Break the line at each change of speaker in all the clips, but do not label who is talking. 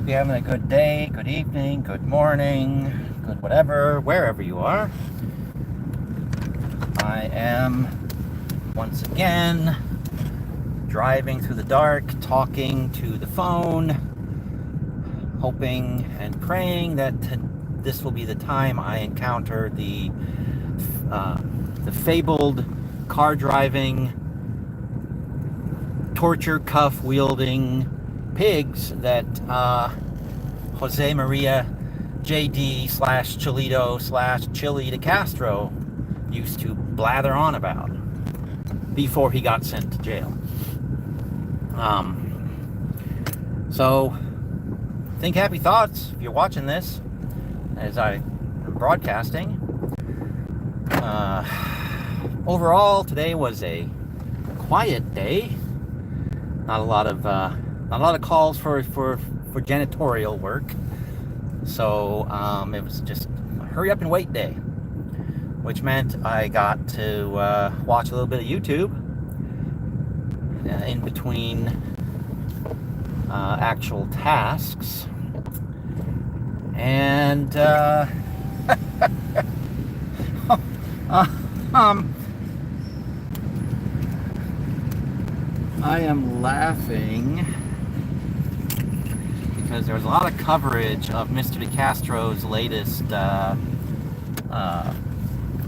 you're having a good day, good evening, good morning, good whatever, wherever you are. I am once again driving through the dark, talking to the phone, hoping and praying that this will be the time I encounter the fabled car driving, torture cuff wielding pigs that Jose Maria JD / Chilito / Chille DeCastro used to blather on about before he got sent to jail. So think happy thoughts if you're watching this as I am broadcasting. Overall, today was a quiet day. Not a lot of calls for janitorial work. So it was just a hurry up and wait day, which meant I got to watch a little bit of YouTube in between actual tasks. And I am laughing because there was a lot of coverage of Mr. DeCastro's latest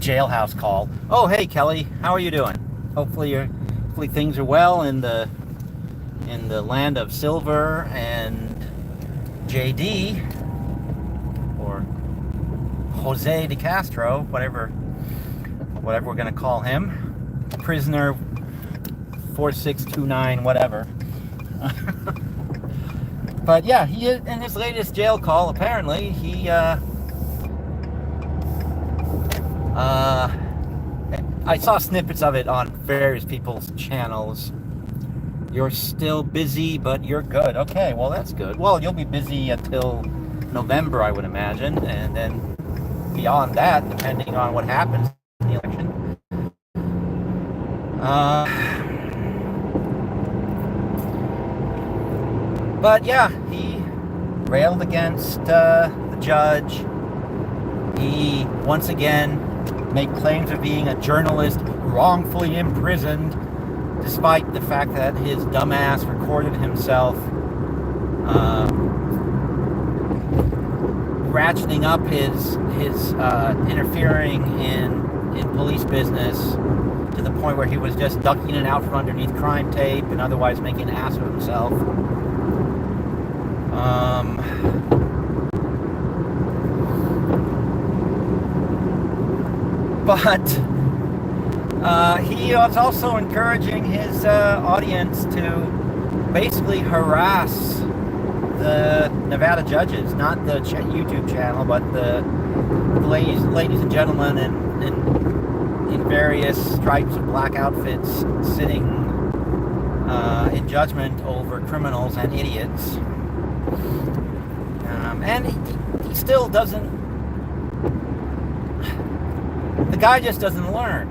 jailhouse call. Oh, hey Kelly, how are you doing? Hopefully things are well in the land of Silver and JD, or Jose DeCastro, whatever we're gonna call him, prisoner 4629, whatever. But yeah, he in his latest jail call, apparently he I saw snippets of it on various people's channels. You're still busy, but you're good. Okay, well that's good. Well, you'll be busy until November, I would imagine, and then beyond that, depending on what happens in the election. But yeah, he railed against the judge. He once again made claims of being a journalist wrongfully imprisoned, despite the fact that his dumbass recorded himself ratcheting up his interfering in police business to the point where he was just ducking in and out from underneath crime tape and otherwise making an ass of himself. But he was also encouraging his audience to basically harass the Nevada judges, not the YouTube channel, but the ladies and gentlemen in various stripes of black outfits sitting in judgment over criminals and idiots. And he still doesn't. The guy just doesn't learn.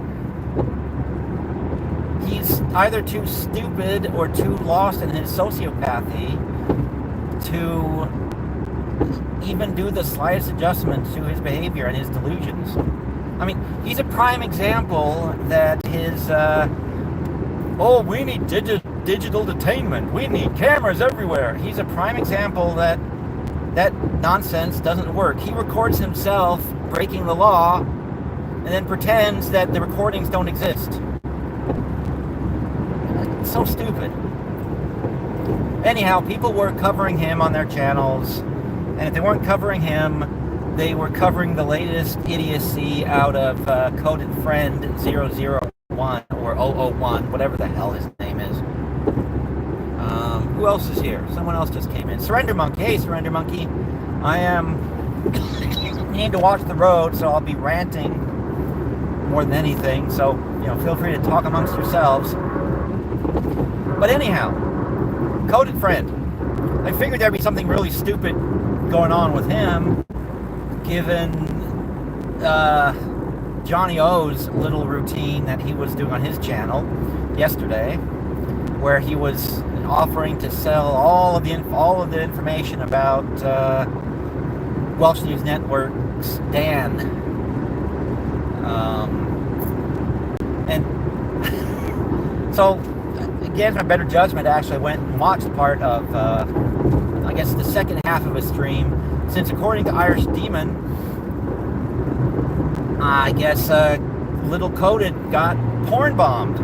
He's either too stupid or too lost in his sociopathy to even do the slightest adjustment to his behavior and his delusions. I mean, he's a prime example that his, we need digital detainment. We need cameras everywhere. He's a prime example that nonsense doesn't work. He records himself breaking the law and then pretends that the recordings don't exist. It's so stupid. Anyhow, people were covering him on their channels, and if they weren't covering him, they were covering the latest idiocy out of Coded Friend 001 or 001, whatever the hell his name is. Who else is here? Someone else just came in. Surrender Monkey. Hey, Surrender Monkey. I am need to watch the road, so I'll be ranting more than anything. So, feel free to talk amongst yourselves. But anyhow, Coded Friend. I figured there'd be something really stupid going on with him, given Johnny O's little routine that he was doing on his channel yesterday, where he was offering to sell all of the information about Welsh News Network's Dan. And so, against my better judgment, I actually went and watched part of, I guess, the second half of a stream, since according to Irish Demon, I guess Little Coded got porn bombed.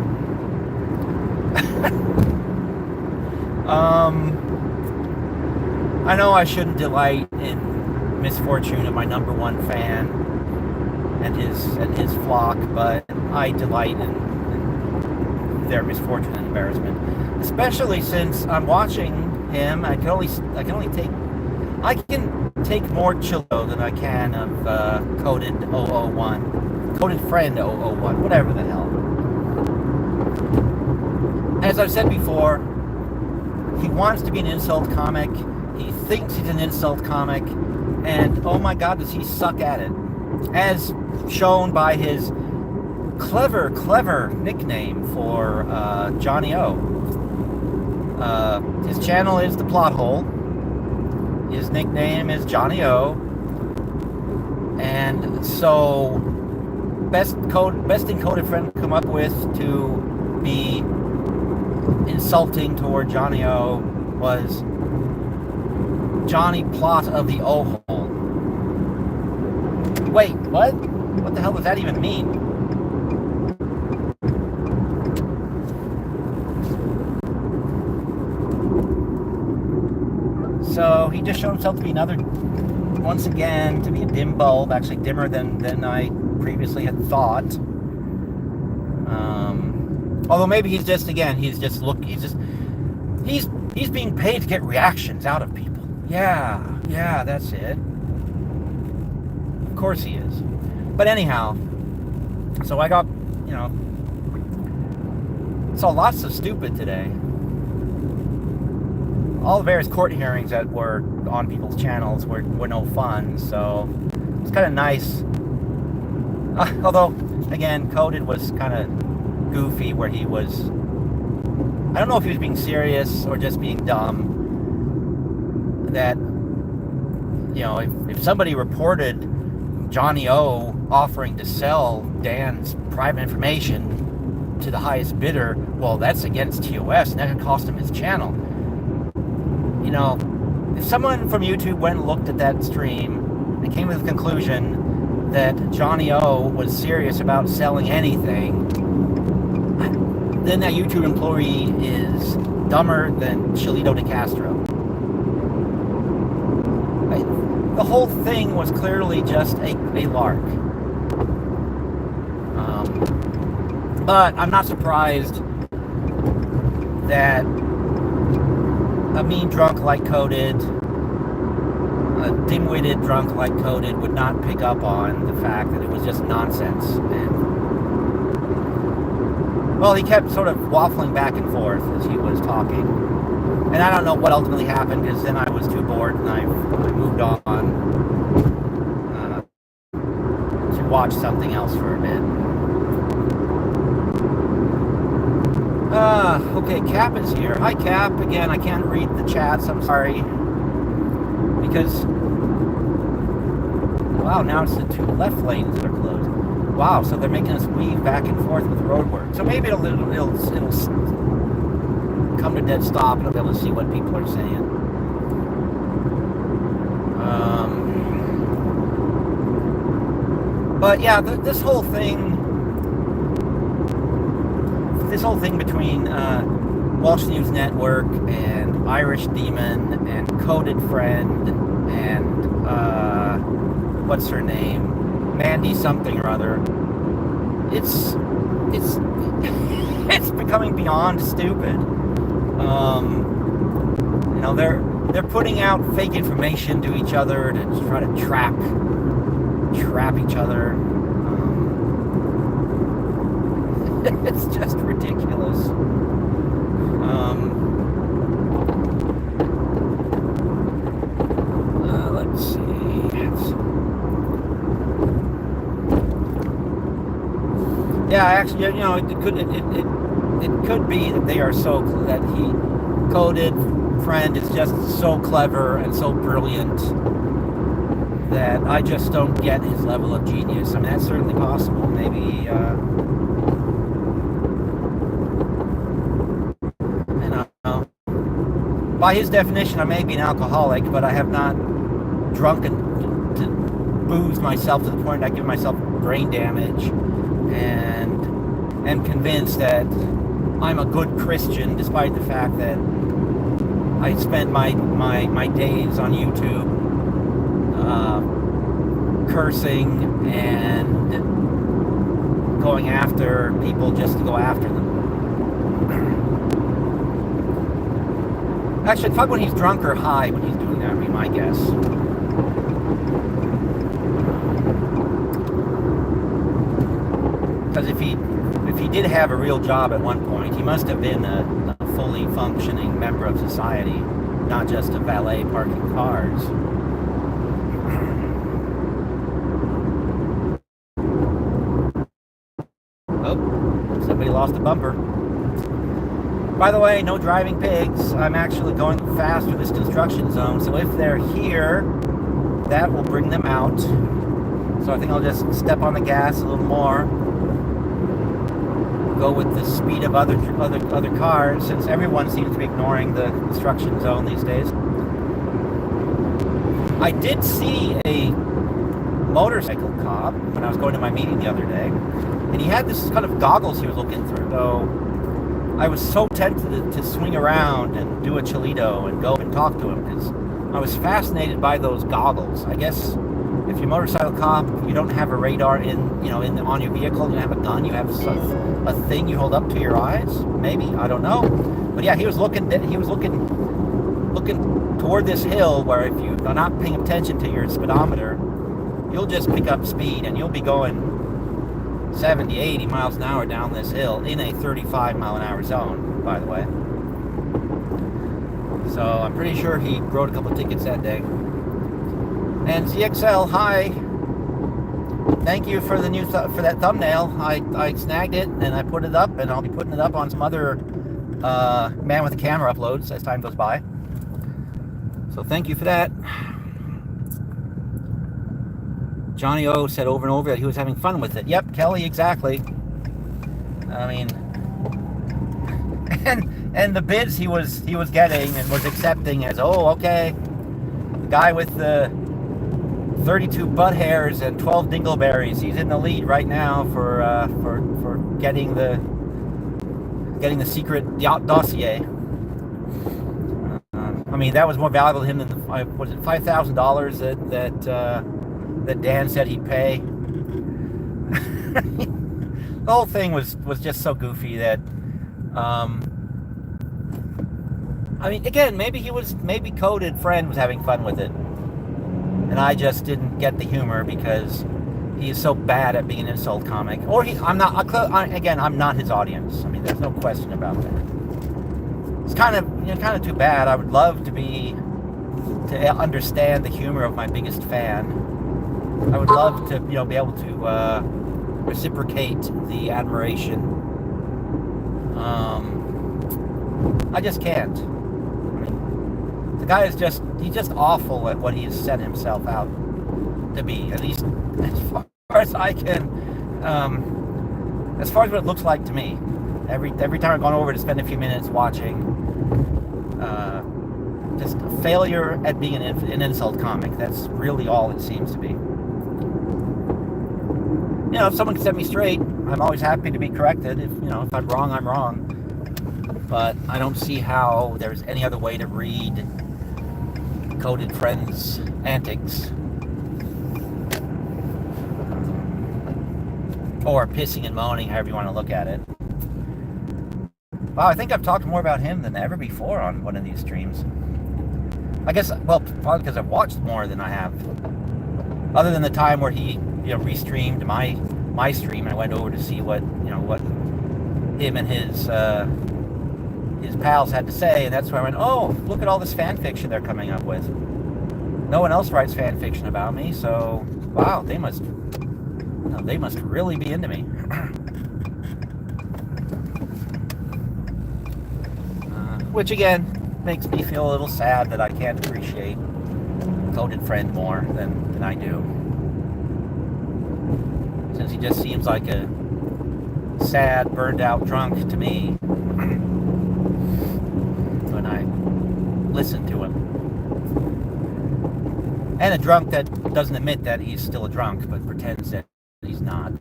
I know I shouldn't delight in misfortune of my number one fan and his flock, but I delight in their misfortune and embarrassment, especially since I'm watching him. I can take more Chilito than I can of Coded 001, Coded Friend 001, whatever the hell. As I've said before, he wants to be an insult comic. He thinks he's an insult comic, and oh my God, does he suck at it, as shown by his clever nickname for Johnny O. His channel is The Plot Hole. His nickname is Johnny O. And so, best thing Coded Friend come up with to be insulting toward Johnny O was Johnny Plot of the O-Hole. Wait, what? What the hell does that even mean? So he just showed himself to be once again, to be a dim bulb, actually dimmer than I previously had thought. Although maybe he's being paid to get reactions out of people. Yeah, that's it. Of course he is. But anyhow, so I got, saw lots of stupid today. All the various court hearings that were on people's channels were no fun, so it's kind of nice. Although, again, Coded was kind of goofy, where he was, I don't know if he was being serious or just being dumb, that, if somebody reported Johnny O offering to sell Dan's private information to the highest bidder, well, that's against TOS, and that could cost him his channel. If someone from YouTube went and looked at that stream and came to the conclusion that Johnny O was serious about selling anything, then that YouTube employee is dumber than Chilito DeCastro. The whole thing was clearly just a lark. But I'm not surprised that a mean drunk like Coded, a dim-witted drunk like Coded, would not pick up on the fact that it was just nonsense. And, well, he kept sort of waffling back and forth as he was talking. And I don't know what ultimately happened, because then I was too bored and I moved on to watch something else for a bit. Okay, Cap is here. Hi, Cap. Again, I can't read the chats. I'm sorry. Because, wow, now it's the two left lanes that are closed. Wow, so they're making us weave back and forth with road work. So maybe it'll come to a dead stop, and I'll be able to see what people are saying. But yeah, this whole thing between Welsh News Network and Irish Demon and Coded Friend and what's her name, Mandy something or other, it's becoming beyond stupid. They're putting out fake information to each other to try to trap each other. It's just ridiculous. Let's see. Yeah, actually, it could be that they are so that coded friend is just so clever and so brilliant that I just don't get his level of genius. I mean, that's certainly possible. Maybe, you know, by his definition, I may be an alcoholic, but I have not drunken to booze myself to the point I give myself brain damage, and am convinced that I'm a good Christian, despite the fact that I spend my days on YouTube cursing and going after people just to go after them. Actually, fuck when he's drunk or high when he's doing that, would be my guess. Because if he did have a real job at one point, he must have been a fully functioning member of society, not just a valet parking cars. Oh, somebody lost a bumper. By the way, no driving pigs. I'm actually going fast through this construction zone, so if they're here, that will bring them out. So I think I'll just step on the gas a little more. Go with the speed of other cars, since everyone seems to be ignoring the construction zone these days. I did see a motorcycle cop when I was going to my meeting the other day, and he had this kind of goggles he was looking through. So I was so tempted to swing around and do a Chilito and go and talk to him, because I was fascinated by those goggles. I guess if you're a motorcycle cop, you don't have a radar on your vehicle, you don't have a gun, you have a thing you hold up to your eyes, maybe, I don't know. But yeah, he was looking toward this hill where if you are not paying attention to your speedometer, you'll just pick up speed and you'll be going 70, 80 miles an hour down this hill in a 35 mile an hour zone, by the way. So I'm pretty sure he wrote a couple of tickets that day. And ZXL, hi. Thank you for the for that thumbnail. I snagged it and I put it up, and I'll be putting it up on some other man with a camera uploads as time goes by. So thank you for that. Johnny O said over and over that he was having fun with it. Yep, Kelly, exactly. I mean, and the bids he was getting and was accepting as, oh, okay, the guy with the 32 butt hairs and 12 dingleberries, he's in the lead right now for getting the secret dossier. I mean, that was more valuable to him than was it $5,000 that Dan said he'd pay. The whole thing was just so goofy that I mean, again, maybe coded friend was having fun with it, and I just didn't get the humor because he is so bad at being an insult comic. Or I'm not his audience. I mean, there's no question about that. It's kind of too bad. I would love to understand the humor of my biggest fan. I would love to, be able to reciprocate the admiration. I just can't. I mean, the guy is he's just awful at what he has set himself out to be, at least as far as I can, as far as what it looks like to me. Every time I've gone over to spend a few minutes watching, just a failure at being an insult comic. That's really all it seems to be. If someone can set me straight, I'm always happy to be corrected. If I'm wrong, I'm wrong. But I don't see how there's any other way to read coded friends' antics. Or pissing and moaning, however you want to look at it. Wow, I think I've talked more about him than ever before on one of these streams. I guess, well, probably because I've watched more than I have. Other than the time where he, restreamed my stream, I went over to see what him and his pals had to say, and that's where I went, oh, look at all this fan fiction they're coming up with. No one else writes fan fiction about me, so wow, they must really be into me. Which again, makes me feel a little sad that I can't appreciate Coded Friend more than I do. Since he just seems like a sad, burned out drunk to me when I listen to him. And a drunk that doesn't admit that he's still a drunk, but pretends that he's not.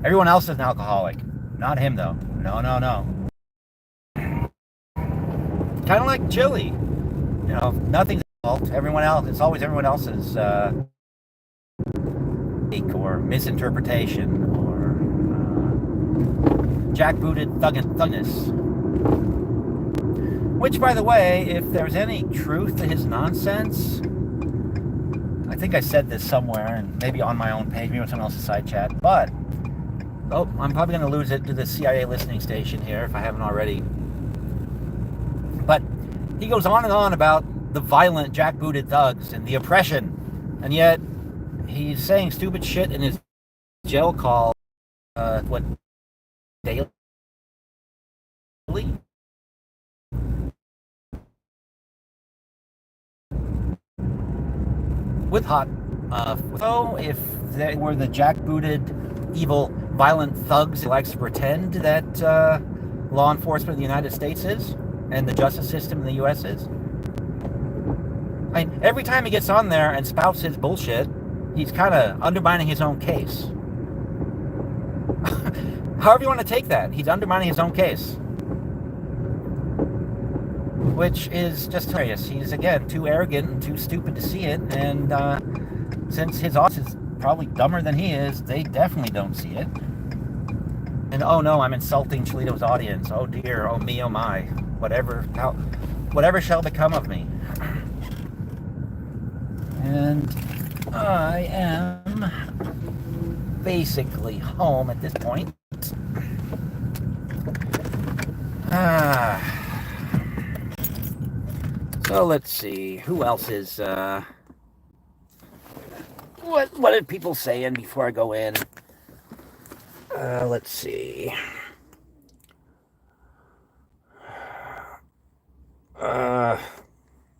Everyone else is an alcoholic. Not him, though. No. Kind of like Chille. Nothing's fault. Everyone else, it's always everyone else's or misinterpretation or jackbooted thuggness. Which, by the way, if there's any truth to his nonsense, I think I said this somewhere, and maybe on my own page, maybe on someone else's side chat, but I'm probably going to lose it to the CIA listening station here if I haven't already. But he goes on and on about the violent jackbooted thugs and the oppression, and yet he's saying stupid shit in his jail call, daily? With hot, so if they were the jackbooted, evil, violent thugs he likes to pretend that law enforcement in the United States is, and the justice system in the U.S. is. I mean, every time he gets on there and spouts his bullshit, he's kind of undermining his own case. However you want to take that, he's undermining his own case. Which is just hilarious. He's, again, too arrogant and too stupid to see it, and since his audience is probably dumber than he is, they definitely don't see it. And oh no, I'm insulting Chilito's audience. Oh dear, oh me, oh my. Whatever shall become of me. And I am basically home at this point. So let's see, who else is, what did people saying before I go in? Let's see.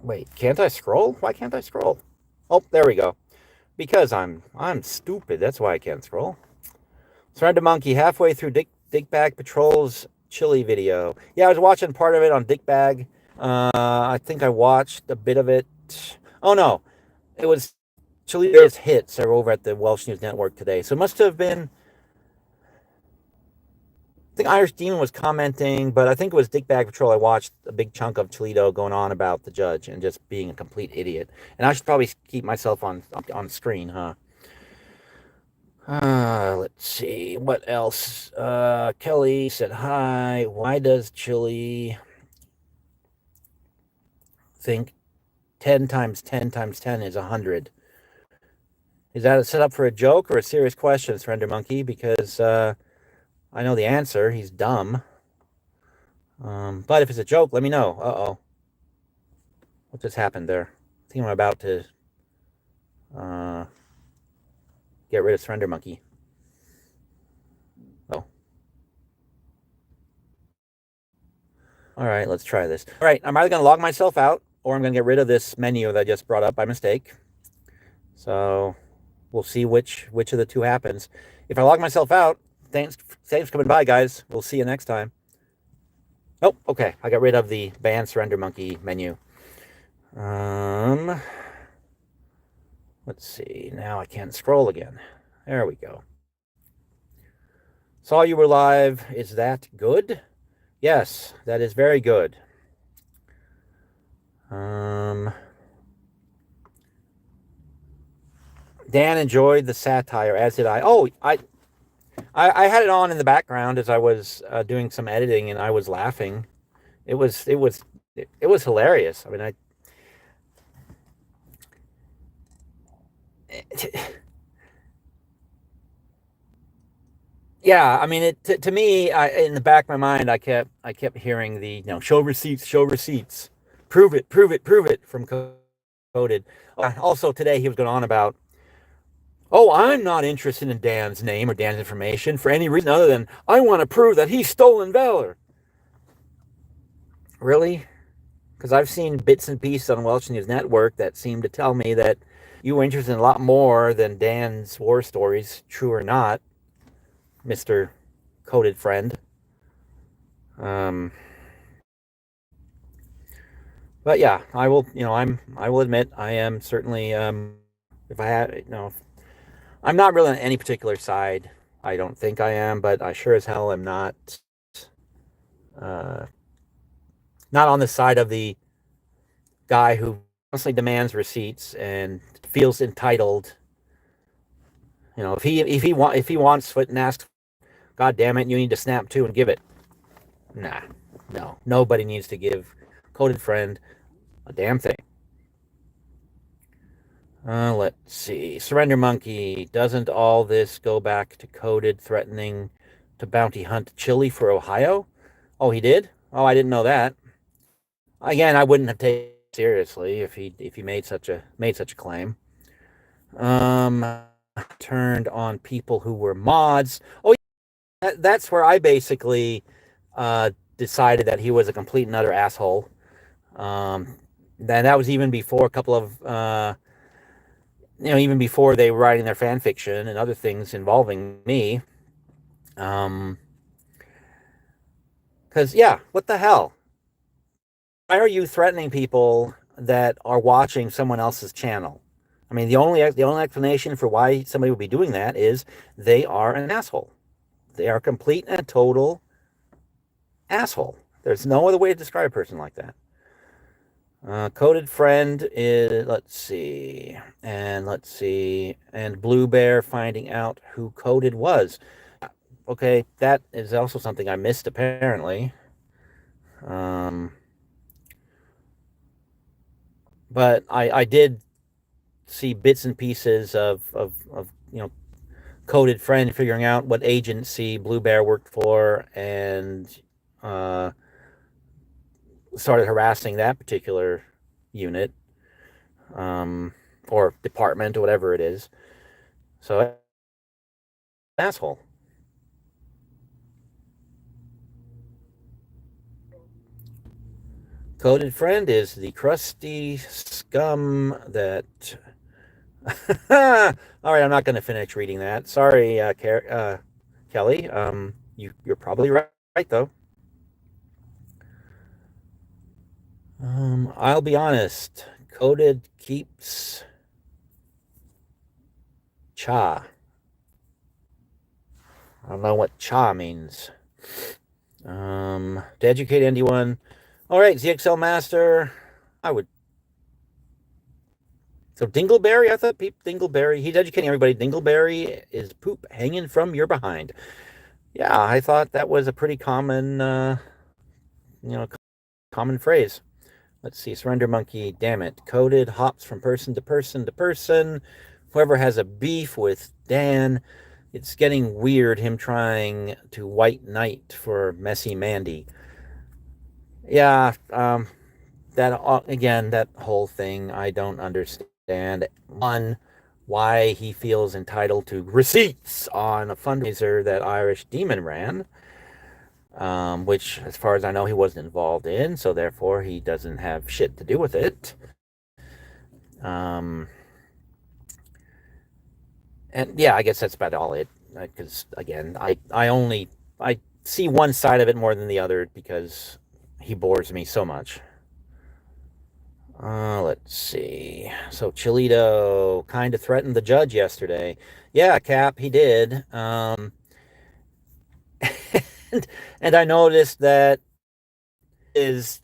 Wait, can't I scroll? Why can't I scroll? Oh, there we go. Because I'm stupid, that's why I can't scroll. Surrender Monkey, halfway through Dickbag Patrol's Chille video. Yeah, I was watching part of it on Dickbag. I think I watched a bit of it. Oh no, it was Chilito's hits are over at the Welsh News Network today. So it must have been, I think Irish Demon was commenting, but I think it was Dickbag Patrol. I watched a big chunk of Chilito going on about the judge and just being a complete idiot. And I should probably keep myself on screen, huh? Let's see, what else? Kelly said hi. Why does Chille think 10 times 10 times 10 is 100? Is that a setup for a joke or a serious question, Surrender Monkey? Because I know the answer. He's dumb. But if it's a joke, let me know. Uh-oh. What just happened there? I think I'm about to get rid of Surrender Monkey. Oh. All right, let's try this. All right, I'm either going to log myself out or I'm going to get rid of this menu that I just brought up by mistake. So we'll see which of the two happens. If I log myself out, thanks for coming by, guys. We'll see you next time. Oh, okay. I got rid of the ban Surrender Monkey menu. Let's see. Now I can't scroll again. There we go. Saw you were live. Is that good? Yes, that is very good. Dan enjoyed the satire, as did I. Oh, I had it on in the background as I was doing some editing, and I was laughing. It was hilarious. I mean, yeah. I mean, to me, in the back of my mind, I kept hearing the show receipts, prove it from Coded. Also today he was going on about, oh, I'm not interested in Dan's name or Dan's information for any reason other than I want to prove that he's stolen valor. Really? Because I've seen bits and pieces on Welsh News Network that seem to tell me that you were interested in a lot more than Dan's war stories, true or not, Mr. Coded Friend. Um, but yeah, I will, I will admit, I am certainly, if I had, I'm not really on any particular side. I don't think I am, but I sure as hell am uh, not on the side of the guy who constantly demands receipts and feels entitled. If he wants foot and asks, God damn it, you need to snap to and give it. Nah, no, nobody needs to give Coded Friend a damn thing. Let's see. Surrender Monkey. Doesn't all this go back to Coded threatening to bounty hunt Chille for Ohio? Oh, he did? Oh, I didn't know that. Again, I wouldn't have taken it seriously if he made such a claim. Turned on people who were mods. Oh, yeah, that's where I basically decided that he was a complete and utter asshole. Then that was even before a couple of even before they were writing their fan fiction and other things involving me. Because yeah, what the hell? Why are you threatening people that are watching someone else's channel? I mean, the only explanation for why somebody would be doing that is they are an asshole. They are a complete and total asshole. There's no other way to describe a person like that. Coded Friend is, let's see, and Blue Bear finding out who Coded was. Okay, that is also something I missed apparently. But I did see bits and pieces of Coded Friend figuring out what agency Blue Bear worked for and uh, started harassing that particular unit or department or whatever it is. So, asshole. Coded Friend is the crusty scum that. All right, I'm not going to finish reading that. Sorry, Kelly. You're probably right though. I'll be honest. Coded keeps cha. I don't know what cha means. To educate anyone. All right, ZXL Master. I would. So Dingleberry, I thought Dingleberry. He's educating everybody. Dingleberry is poop hanging from your behind. Yeah, I thought that was a pretty common, common phrase. Let's see, Surrender Monkey, damn it. Coded hops from person to person to person. Whoever has a beef with Dan, it's getting weird him trying to white knight for Messy Mandy. Yeah, that whole thing, I don't understand. One, why he feels entitled to receipts on a fundraiser that Irish Demon ran. Which, as far as I know, he wasn't involved in, so therefore he doesn't have shit to do with it. And yeah, I guess that's about all it. Because again, I see one side of it more than the other because he bores me so much. Let's see. So Chilito kind of threatened the judge yesterday. Yeah, Cap, he did. And I noticed that is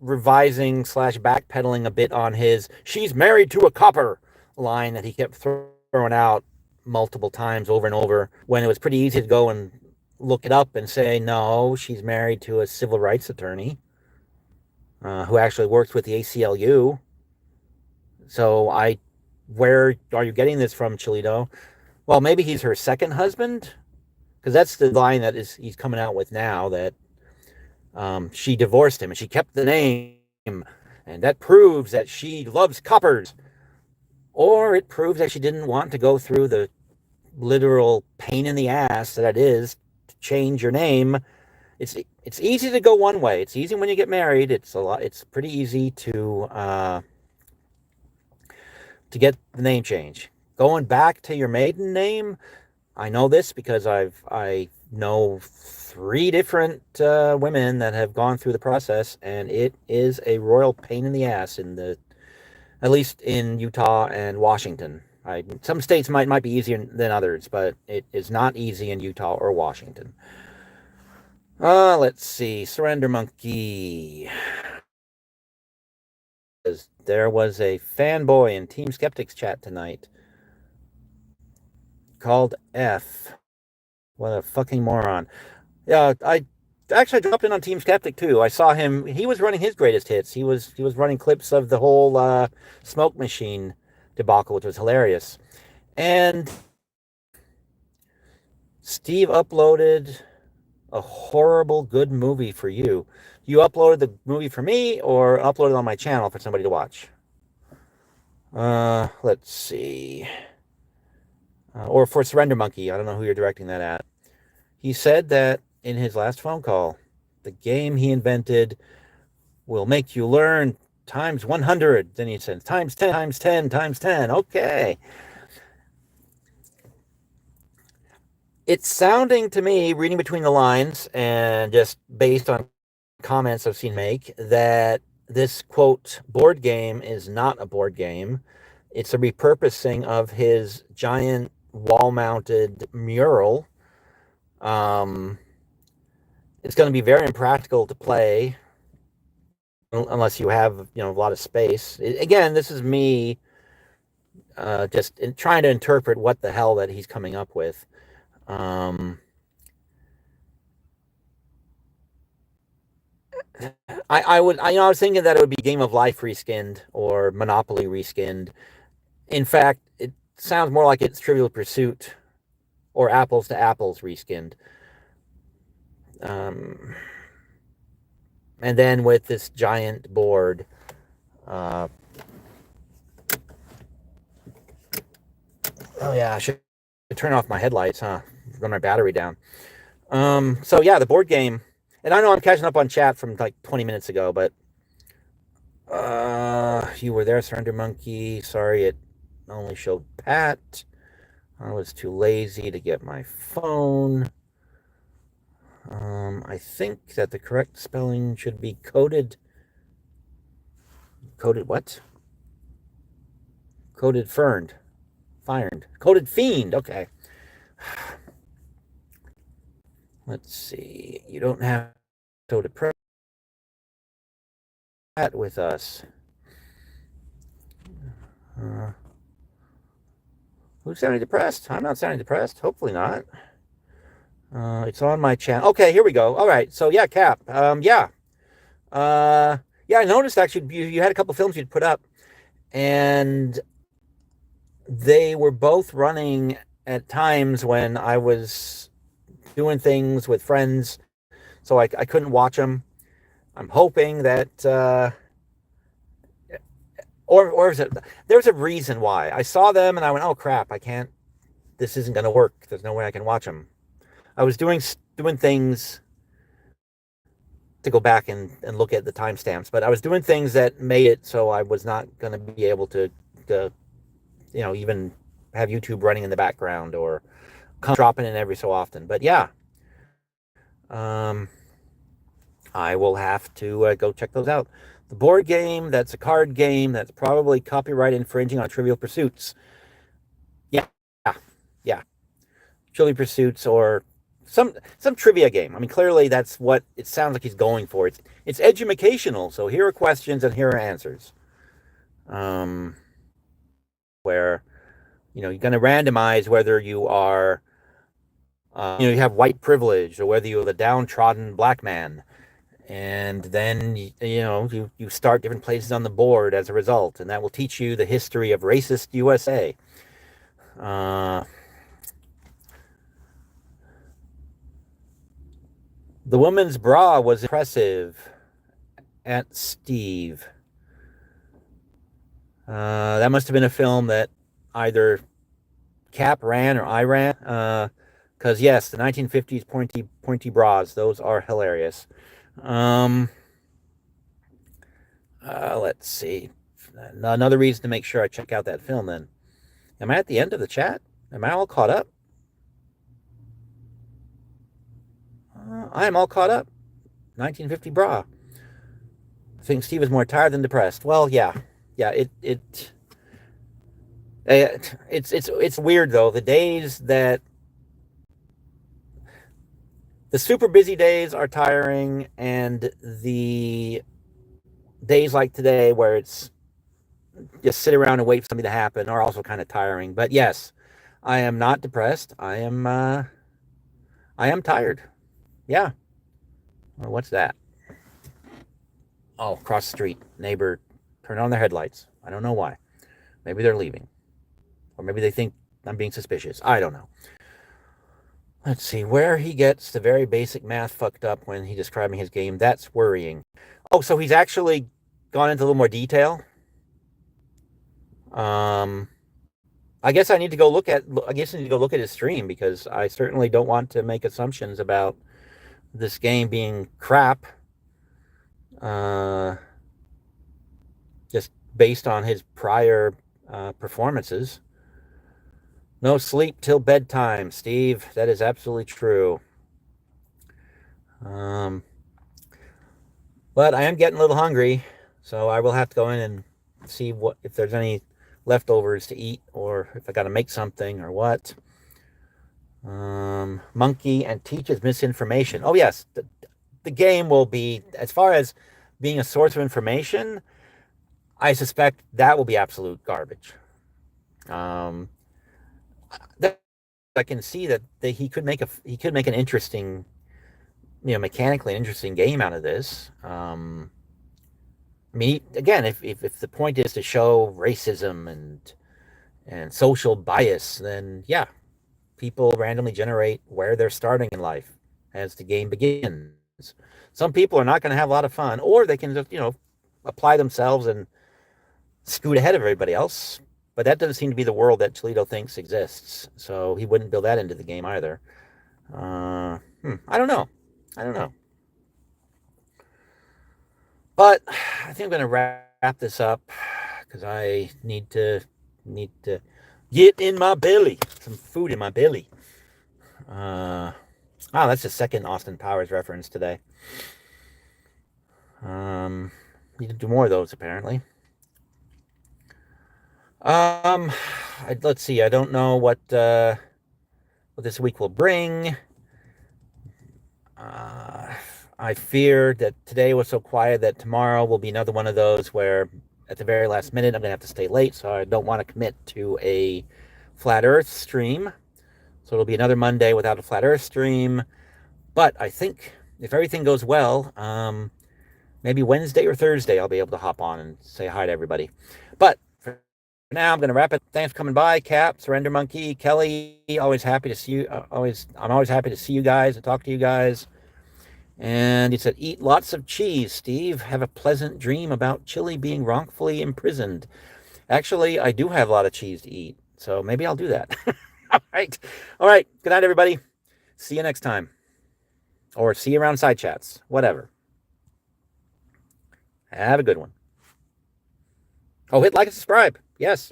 revising / backpedaling a bit on his "she's married to a copper" line that he kept throwing out multiple times over and over, when it was pretty easy to go and look it up and say, no, she's married to a civil rights attorney who actually works with the ACLU. So where are you getting this from, Chilito? Well, maybe he's her second husband, because that's the line that he's coming out with now, that she divorced him and she kept the name, and that proves that she loves coppers. Or it proves that she didn't want to go through the literal pain in the ass that it is to change your name it's easy to go one way. It's easy when you get married. It's pretty easy to get the name change. Going back to your maiden name, I know this because I know three different women that have gone through the process, and it is a royal pain in the ass at least in Utah and Washington. Some states might be easier than others, but it is not easy in Utah or Washington. Let's see. Surrender Monkey. There was a fanboy in Team Skeptics chat tonight called F. What a fucking moron. Yeah, I actually dropped in on Team Skeptic too. I saw him. He was running his greatest hits. He was running clips of the whole smoke machine debacle, which was hilarious. And Steve uploaded a horrible good movie for you. You uploaded the movie for me or uploaded it on my channel for somebody to watch? Let's see. Or for Surrender Monkey. I don't know who you're directing that at. He said that in his last phone call, the game he invented will make you learn times 100. Then he said times 10, times 10, times 10. Okay. It's sounding to me, reading between the lines and just based on comments I've seen make, that this, quote, board game is not a board game. It's a repurposing of his giant wall-mounted mural. It's going to be very impractical to play unless you have, a lot of space. Again, this is me just trying to interpret what the hell that he's coming up with. I was thinking that it would be Game of Life reskinned or Monopoly reskinned. In fact, it sounds more like it's Trivial Pursuit or Apples to Apples reskinned. And then with this giant board, oh yeah, I should turn off my headlights, huh? Run my battery down. So yeah, the board game, and I know I'm catching up on chat from like 20 minutes ago, but you were there, Surrender Monkey. Sorry, it only showed Pat. I was too lazy to get my phone. I think that the correct spelling should be coded. Coded what? Coded ferned. Fired. Coded fiend. Okay. Let's see. You don't have so depressed with us. Who's sounding depressed? I'm not sounding depressed. Hopefully not. It's on my channel. Okay, here we go. All right. So yeah, Cap. Yeah. Yeah, I noticed actually you had a couple films you'd put up, and they were both running at times when I was doing things with friends, so I couldn't watch them. I'm hoping that, or is it, there's a reason why. I saw them and I went, oh crap, I can't, this isn't going to work. There's no way I can watch them. I was doing things to go back and look at the timestamps, but I was doing things that made it so I was not going to be able to even have YouTube running in the background or dropping in every so often. But yeah, I will have to go check those out. The board game, that's a card game that's probably copyright infringing on Trivial Pursuits. Yeah. Trivial Pursuits or some trivia game. I mean, clearly that's what it sounds like he's going for. It's educational. So here are questions and here are answers. Where you're going to randomize whether you are you have white privilege or whether you're the downtrodden black man, and then you start different places on the board as a result, and that will teach you the history of racist USA. The woman's bra was impressive at Steve. That must have been a film that either Cap ran or I ran. Because yes, the 1950s pointy bras, those are hilarious. Um, let's see. Another reason to make sure I check out that film. Then, am I at the end of the chat? Am I all caught up? I am all caught up. 1950 bra. I think Steve is more tired than depressed. Well, yeah, yeah. It's weird though. The super busy days are tiring, and the days like today where it's just sit around and wait for something to happen are also kind of tiring. But yes, I am not depressed. I am tired. Yeah. Well, what's that? Oh, across the street, neighbor turned on their headlights. I don't know why. Maybe they're leaving, or maybe they think I'm being suspicious. I don't know. Let's see where he gets the very basic math fucked up when he's describing his game. That's worrying. Oh, so he's actually gone into a little more detail. Um, I guess I need to go look at. I guess I need to go look at his stream because I certainly don't want to make assumptions about this game being crap. Uh, just based on his prior performances. No sleep till bedtime, Steve. That is absolutely true. Um, but I am getting a little hungry, so I will have to go in and see what if there's any leftovers to eat, or if I got to make something, or what. Monkey and teaches misinformation. Oh yes, the game will be, as far as being a source of information, I suspect that will be absolute garbage. Um, I can see that he could make an interesting, mechanically an interesting game out of this. I mean, again, if the point is to show racism and social bias, then yeah, people randomly generate where they're starting in life as the game begins. Some people are not going to have a lot of fun, or they can just apply themselves and scoot ahead of everybody else. But that doesn't seem to be the world that Chilito thinks exists. So he wouldn't build that into the game either. I don't know. I don't know. But I think I'm going to wrap this up because I need to get in my belly, some food in my belly. That's the second Austin Powers reference today. Need to do more of those apparently. Let's see. I don't know what this week will bring. I fear that today was so quiet that tomorrow will be another one of those where at the very last minute I'm going to have to stay late, so I don't want to commit to a Flat Earth stream. So it'll be another Monday without a Flat Earth stream. But I think if everything goes well, maybe Wednesday or Thursday I'll be able to hop on and say hi to everybody. But for now, I'm going to wrap it. Thanks for coming by, Cap, Surrender Monkey, Kelly. Always happy to see you. I'm always happy to see you guys and talk to you guys. And he said, eat lots of cheese, Steve. Have a pleasant dream about Chille being wrongfully imprisoned. Actually, I do have a lot of cheese to eat, so maybe I'll do that. All right. Good night, everybody. See you next time. Or see you around side chats. Whatever. Have a good one. Oh, hit like and subscribe. Yes.